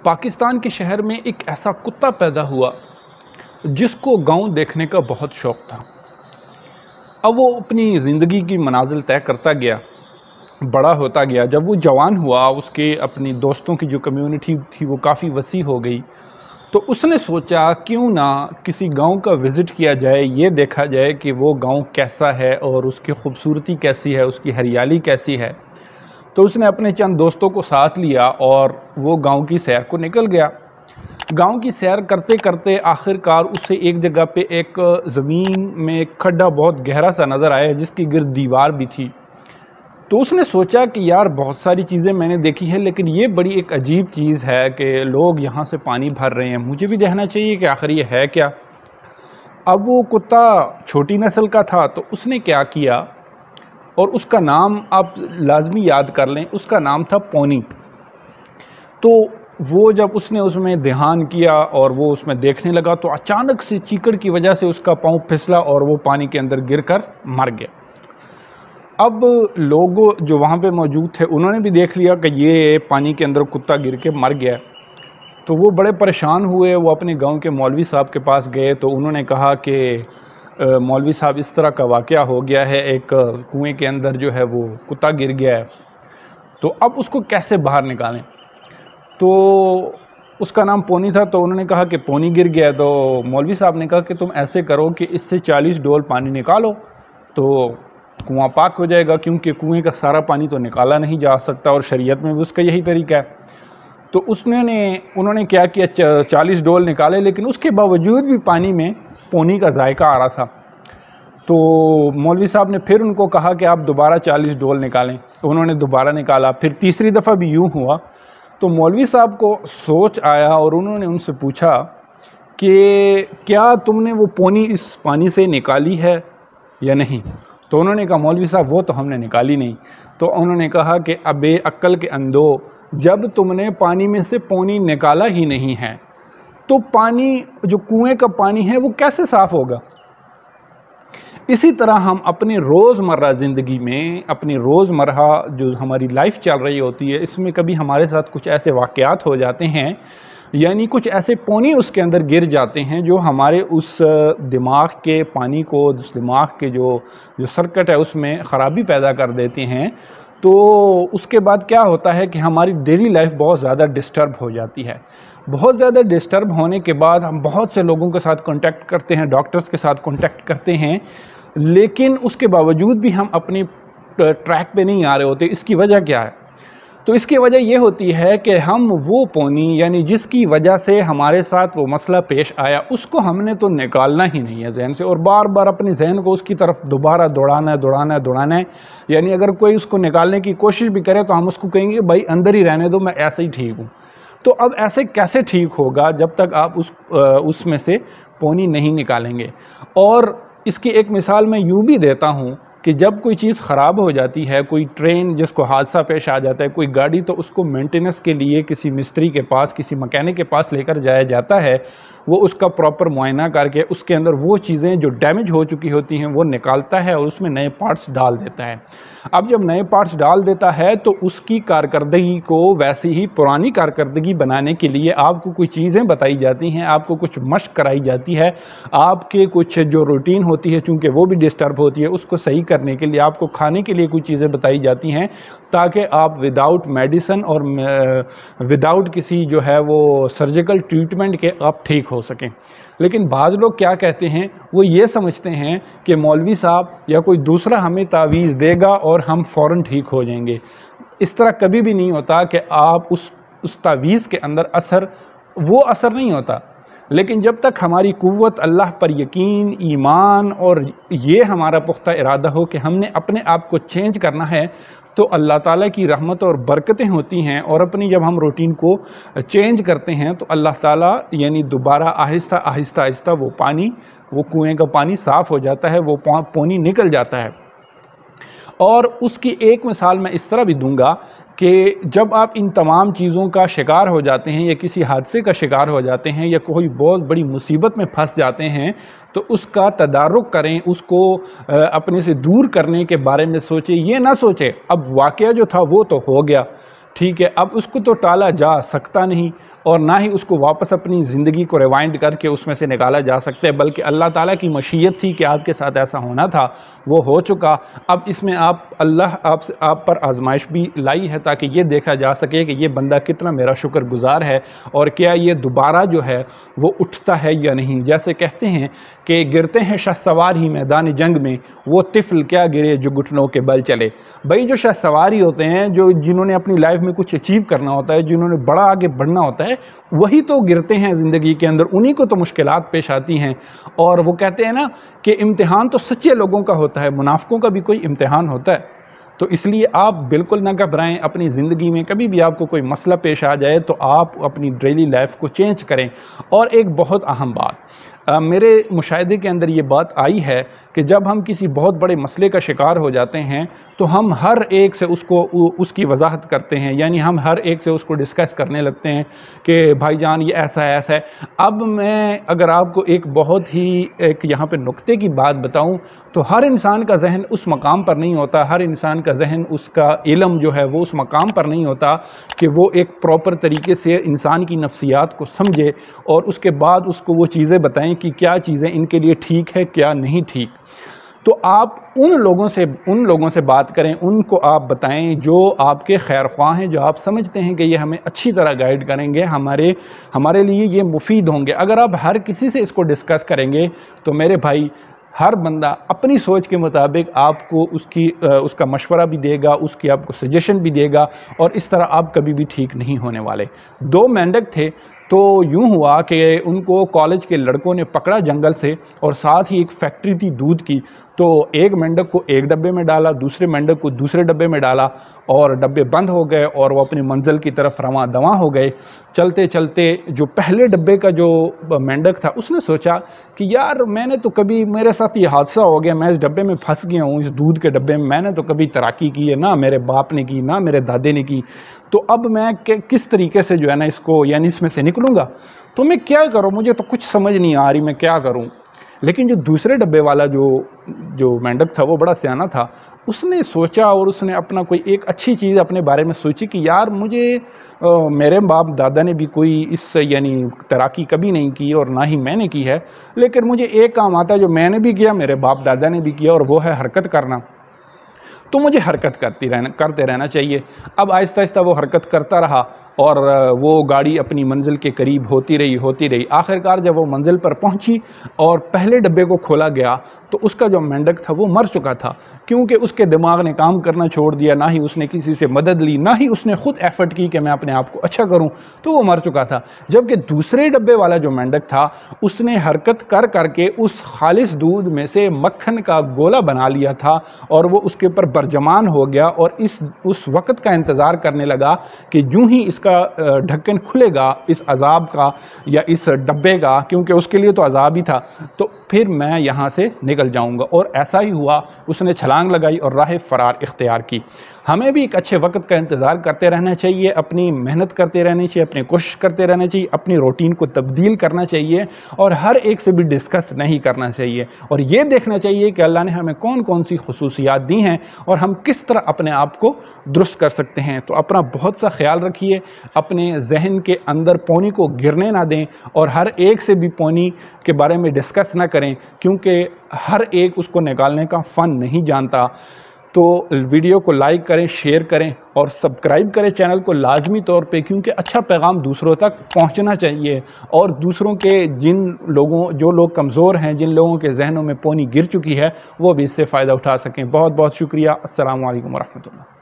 پاکستان کے شہر میں ایک ایسا کتا پیدا ہوا جس کو گاؤں دیکھنے کا بہت شوق تھا۔ اب وہ اپنی زندگی کی منازل طے کرتا گیا، بڑا ہوتا گیا۔ جب وہ جوان ہوا، اس کے اپنی دوستوں کی جو کمیونٹی تھی وہ کافی وسیع ہو گئی، تو اس نے سوچا کیوں نہ کسی گاؤں کا وزٹ کیا جائے، یہ دیکھا جائے کہ وہ گاؤں کیسا ہے اور اس کی خوبصورتی کیسی ہے، اس کی ہریالی کیسی ہے۔ تو اس نے اپنے چند دوستوں کو ساتھ لیا اور وہ گاؤں کی سیر کو نکل گیا۔ گاؤں کی سیر کرتے کرتے آخر کار اسے ایک جگہ پہ ایک زمین میں ایک کھڈا بہت گہرا سا نظر آیا جس کی گرد دیوار بھی تھی۔ تو اس نے سوچا کہ یار بہت ساری چیزیں میں نے دیکھی ہیں، لیکن یہ بڑی ایک عجیب چیز ہے کہ لوگ یہاں سے پانی بھر رہے ہیں، مجھے بھی دیکھنا چاہیے کہ آخر یہ ہے کیا۔ اب وہ کتا چھوٹی نسل کا تھا، تو اس نے کیا کیا، اور اس کا نام آپ لازمی یاد کر لیں، اس کا نام تھا پونی۔ تو وہ جب اس نے اس میں دھیان کیا اور وہ اس میں دیکھنے لگا تو اچانک سے چیکڑ کی وجہ سے اس کا پاؤں پھسلا اور وہ پانی کے اندر گر کر مر گیا۔ اب لوگ جو وہاں پہ موجود تھے انہوں نے بھی دیکھ لیا کہ یہ پانی کے اندر کتا گر کے مر گیا، تو وہ بڑے پریشان ہوئے۔ وہ اپنے گاؤں کے مولوی صاحب کے پاس گئے تو انہوں نے کہا کہ مولوی صاحب اس طرح کا واقعہ ہو گیا ہے، ایک کنویں کے اندر جو ہے وہ کتا گر گیا ہے، تو اب اس کو کیسے باہر نکالیں۔ تو اس کا نام پونی تھا، تو انہوں نے کہا کہ پونی گر گیا ہے۔ تو مولوی صاحب نے کہا کہ تم ایسے کرو کہ اس سے 40 ڈول پانی نکالو تو کنواں پاک ہو جائے گا، کیونکہ کنویں کا سارا پانی تو نکالا نہیں جا سکتا اور شریعت میں بھی اس کا یہی طریقہ ہے۔ تو انہوں نے کیا کیا، 40 ڈول نکالے، لیکن اس کے باوجود بھی پانی میں پونی کا ذائقہ آ رہا تھا۔ تو مولوی صاحب نے پھر ان کو کہا کہ آپ دوبارہ 40 ڈول نکالیں، تو انہوں نے دوبارہ نکالا، پھر تیسری دفعہ بھی یوں ہوا۔ تو مولوی صاحب کو سوچ آیا اور انہوں نے ان سے پوچھا کہ کیا تم نے وہ پونی اس پانی سے نکالی ہے یا نہیں؟ تو انہوں نے کہا مولوی صاحب وہ تو ہم نے نکالی نہیں۔ تو انہوں نے کہا کہ ابے عقل کے اندھو، جب تم نے پانی میں سے پونی نکالا ہی نہیں ہے تو پانی جو کنویں کا پانی ہے وہ کیسے صاف ہوگا؟ اسی طرح ہم اپنی روزمرہ زندگی میں، اپنی روزمرہ جو ہماری لائف چل رہی ہوتی ہے، اس میں کبھی ہمارے ساتھ کچھ ایسے واقعات ہو جاتے ہیں، یعنی کچھ ایسے پونی اس کے اندر گر جاتے ہیں جو ہمارے اس دماغ کے پانی کو، اس دماغ کے جو سرکٹ ہے اس میں خرابی پیدا کر دیتے ہیں۔ تو اس کے بعد کیا ہوتا ہے کہ ہماری ڈیلی لائف بہت زیادہ ڈسٹرب ہو جاتی ہے۔ بہت زیادہ ڈسٹرب ہونے کے بعد ہم بہت سے لوگوں کے ساتھ کانٹیکٹ کرتے ہیں، ڈاکٹرز کے ساتھ کانٹیکٹ کرتے ہیں، لیکن اس کے باوجود بھی ہم اپنی ٹریک پہ نہیں آ رہے ہوتے۔ اس کی وجہ کیا ہے؟ تو اس کی وجہ یہ ہوتی ہے کہ ہم وہ پونی، یعنی جس کی وجہ سے ہمارے ساتھ وہ مسئلہ پیش آیا، اس کو ہم نے تو نکالنا ہی نہیں ہے ذہن سے، اور بار بار اپنے ذہن کو اس کی طرف دوبارہ دوڑانا ہے۔ یعنی اگر کوئی اس کو نکالنے کی کوشش بھی کرے تو ہم اس کو کہیں گے بھائی اندر ہی رہنے دو، میں ایسے ہی ٹھیک ہوں۔ تو اب ایسے کیسے ٹھیک ہوگا جب تک آپ اس میں سے پونی نہیں نکالیں گے؟ اور اس کی ایک مثال میں یوں بھی دیتا ہوں کہ جب کوئی چیز خراب ہو جاتی ہے، کوئی ٹرین جس کو حادثہ پیش آ جاتا ہے، کوئی گاڑی، تو اس کو مینٹیننس کے لیے کسی مستری کے پاس، کسی مکینک کے پاس لے کر جایا جاتا ہے۔ وہ اس کا پراپر معائنہ کر کے اس کے اندر وہ چیزیں جو ڈیمیج ہو چکی ہوتی ہیں وہ نکالتا ہے اور اس میں نئے پارٹس ڈال دیتا ہے۔ اب جب نئے پارٹس ڈال دیتا ہے تو اس کی کارکردگی کو ویسی ہی پرانی کارکردگی بنانے کے لیے آپ کو کوئی چیزیں بتائی جاتی ہیں، آپ کو کچھ مشق کرائی جاتی ہے، آپ کے کچھ جو روٹین ہوتی ہے چونکہ وہ بھی ڈسٹرب ہوتی ہے، اس کو صحیح کرنے کے لیے آپ کو کھانے کے لیے کچھ چیزیں بتائی جاتی ہیں تاکہ آپ وداؤٹ میڈیسن اور وداؤٹ کسی جو ہے وہ سرجیکل ٹریٹمنٹ کے آپ ٹھیک ہو سکیں۔ لیکن بعض لوگ کیا کہتے ہیں، وہ یہ سمجھتے ہیں کہ مولوی صاحب یا کوئی دوسرا ہمیں تعویذ دے گا اور ہم فوراً ٹھیک ہو جائیں گے۔ اس طرح کبھی بھی نہیں ہوتا کہ آپ اس تعویذ کے اندر وہ اثر نہیں ہوتا، لیکن جب تک ہماری قوت، اللہ پر یقین، ایمان اور یہ ہمارا پختہ ارادہ ہو کہ ہم نے اپنے آپ کو چینج کرنا ہے، تو اللہ تعالیٰ کی رحمت اور برکتیں ہوتی ہیں، اور اپنی جب ہم روٹین کو چینج کرتے ہیں تو اللہ تعالیٰ یعنی دوبارہ آہستہ آہستہ وہ پانی، وہ کنویں کا پانی صاف ہو جاتا ہے، وہ پونی نکل جاتا ہے۔ اور اس کی ایک مثال میں اس طرح بھی دوں گا کہ جب آپ ان تمام چیزوں کا شکار ہو جاتے ہیں یا کسی حادثے کا شکار ہو جاتے ہیں یا کوئی بہت بڑی مصیبت میں پھنس جاتے ہیں تو اس کا تدارک کریں، اس کو اپنے سے دور کرنے کے بارے میں سوچیں۔ یہ نہ سوچیں اب واقعہ جو تھا وہ تو ہو گیا، ٹھیک ہے، اب اس کو تو ٹالا جا سکتا نہیں، اور نہ ہی اس کو واپس اپنی زندگی کو ریوائنڈ کر کے اس میں سے نکالا جا سکتا ہے، بلکہ اللہ تعالیٰ کی مشیت تھی کہ آپ کے ساتھ ایسا ہونا تھا، وہ ہو چکا۔ اب اس میں اللہ آپ پر آزمائش بھی لائی ہے تاکہ یہ دیکھا جا سکے کہ یہ بندہ کتنا میرا شکر گزار ہے اور کیا یہ دوبارہ جو ہے وہ اٹھتا ہے یا نہیں۔ جیسے کہتے ہیں کہ گرتے ہیں شہسوار ہی میدان جنگ میں، وہ طفل کیا گرے جو گھٹنوں کے بل چلے۔ بھائی جو شہسواری ہوتے ہیں، جنہوں نے اپنی لائف میں کچھ اچیو کرنا ہوتا ہے، جنہوں نے بڑا آگے بڑھنا ہوتا ہے، وہی تو گرتے ہیں زندگی کے اندر، انہی کو تو مشکلات پیش آتی ہیں۔ اور وہ کہتے ہیں نا کہ امتحان تو سچے لوگوں کا ہوتا ہے، منافقوں کا بھی کوئی امتحان ہوتا ہے۔ تو اس لیے آپ بالکل نہ گھبرائیں، اپنی زندگی میں کبھی بھی آپ کو کوئی مسئلہ پیش آ جائے تو آپ اپنی ڈیلی لائف کو چینج کریں۔ اور ایک بہت اہم بات میرے مشاہدے کے اندر یہ بات آئی ہے کہ جب ہم کسی بہت بڑے مسئلے کا شکار ہو جاتے ہیں تو ہم ہر ایک سے اس کی وضاحت کرتے ہیں، یعنی ہم ہر ایک سے اس کو ڈسکس کرنے لگتے ہیں کہ بھائی جان یہ ایسا ہے ایسا ہے۔ اب میں اگر آپ کو ایک بہت ہی یہاں پہ نکتے کی بات بتاؤں تو ہر انسان کا ذہن اس مقام پر نہیں ہوتا، ہر انسان کا ذہن، اس کا علم جو ہے وہ اس مقام پر نہیں ہوتا کہ وہ ایک پراپر طریقے سے انسان کی نفسیات کو سمجھے اور اس کے بعد اس کو وہ چیزیں بتائیں کہ کیا چیزیں ان کے لیے ٹھیک ہے کیا نہیں ٹھیک۔ تو آپ ان لوگوں سے بات کریں، ان کو آپ بتائیں جو آپ کے خیر خواہ ہیں، جو آپ سمجھتے ہیں کہ یہ ہمیں اچھی طرح گائیڈ کریں گے، ہمارے لیے یہ مفید ہوں گے۔ اگر آپ ہر کسی سے اس کو ڈسکس کریں گے تو میرے بھائی ہر بندہ اپنی سوچ کے مطابق آپ کو اس کا مشورہ بھی دے گا، اس کی آپ کو سجیشن بھی دے گا، اور اس طرح آپ کبھی بھی ٹھیک نہیں ہونے والے۔ 2 مینڈک تھے، تو یوں ہوا کہ ان کو کالج کے لڑکوں نے پکڑا جنگل سے، اور ساتھ ہی ایک فیکٹری تھی دودھ کی، تو ایک مینڈک کو ایک ڈبے میں ڈالا، دوسرے مینڈک کو دوسرے ڈبے میں ڈالا، اور ڈبے بند ہو گئے اور وہ اپنی منزل کی طرف رواں دواں ہو گئے۔ چلتے چلتے جو پہلے ڈبے کا جو مینڈک تھا اس نے سوچا کہ یار میں نے تو کبھی، میرے ساتھ یہ حادثہ ہو گیا، میں اس ڈبے میں پھنس گیا ہوں، اس دودھ کے ڈبے میں نے تو کبھی تیراکی کی ہے، نہ میرے باپ نے کی نہ میرے دادے نے کی، تو اب میں کس طریقے سے جو ہے نا اس میں سے نکلوں گا، تو میں کیا کروں، مجھے تو کچھ سمجھ نہیں آ رہی میں کیا کروں۔ لیکن جو دوسرے ڈبے والا جو مینڈک تھا وہ بڑا سیانا تھا، اس نے سوچا اور اس نے اپنا کوئی ایک اچھی چیز اپنے بارے میں سوچی کہ یار مجھے میرے باپ دادا نے بھی کوئی یعنی تیراکی کبھی نہیں کی اور نہ ہی میں نے کی ہے، لیکن مجھے ایک کام آتا ہے جو میں نے بھی کیا، میرے باپ دادا نے بھی کیا، اور وہ ہے حرکت کرنا، تو مجھے حرکت کرتے رہنا چاہیے۔ اب آہستہ آہستہ وہ حرکت کرتا رہا اور وہ گاڑی اپنی منزل کے قریب ہوتی رہی۔ آخرکار جب وہ منزل پر پہنچی اور پہلے ڈبے کو کھولا گیا تو اس کا جو مینڈک تھا وہ مر چکا تھا، کیونکہ اس کے دماغ نے کام کرنا چھوڑ دیا، نہ ہی اس نے کسی سے مدد لی، نہ ہی اس نے خود ایفرٹ کی کہ میں اپنے آپ کو اچھا کروں، تو وہ مر چکا تھا۔ جبکہ دوسرے ڈبے والا جو مینڈک تھا اس نے حرکت کر کے اس خالص دودھ میں سے مکھن کا گولا بنا لیا تھا، اور وہ اس کے اوپر برجمان ہو گیا، اور اس وقت کا انتظار کرنے لگا کہ یوں ہی اس کا ڈھکن کھلے گا اس عذاب کا یا اس ڈبے کا، کیونکہ اس کے لیے تو عذاب ہی تھا، تو پھر میں یہاں سے نکل جاؤں گا۔ اور ایسا ہی ہوا، اس نے چھلانگ لگائی اور راہ فرار اختیار کی۔ ہمیں بھی ایک اچھے وقت کا انتظار کرتے رہنا چاہیے، اپنی محنت کرتے رہنی چاہیے، اپنی کوشش کرتے رہنا چاہیے، اپنی روٹین کو تبدیل کرنا چاہیے، اور ہر ایک سے بھی ڈسکس نہیں کرنا چاہیے، اور یہ دیکھنا چاہیے کہ اللہ نے ہمیں کون کون سی خصوصیات دی ہیں اور ہم کس طرح اپنے آپ کو درست کر سکتے ہیں۔ تو اپنا بہت سا خیال رکھیے، اپنے ذہن کے اندر پونی کو گرنے نہ دیں، اور ہر ایک سے بھی پونی کے بارے میں ڈسکس نہ کریں، کیونکہ ہر ایک اس کو نکالنے کا فن نہیں جانتا۔ تو ویڈیو کو لائک کریں، شیئر کریں اور سبسکرائب کریں چینل کو لازمی طور پہ، کیونکہ اچھا پیغام دوسروں تک پہنچنا چاہیے، اور دوسروں کے جو لوگ کمزور ہیں، جن لوگوں کے ذہنوں میں پونی گر چکی ہے، وہ بھی اس سے فائدہ اٹھا سکیں۔ بہت بہت شکریہ۔ السلام علیکم ورحمۃ اللہ۔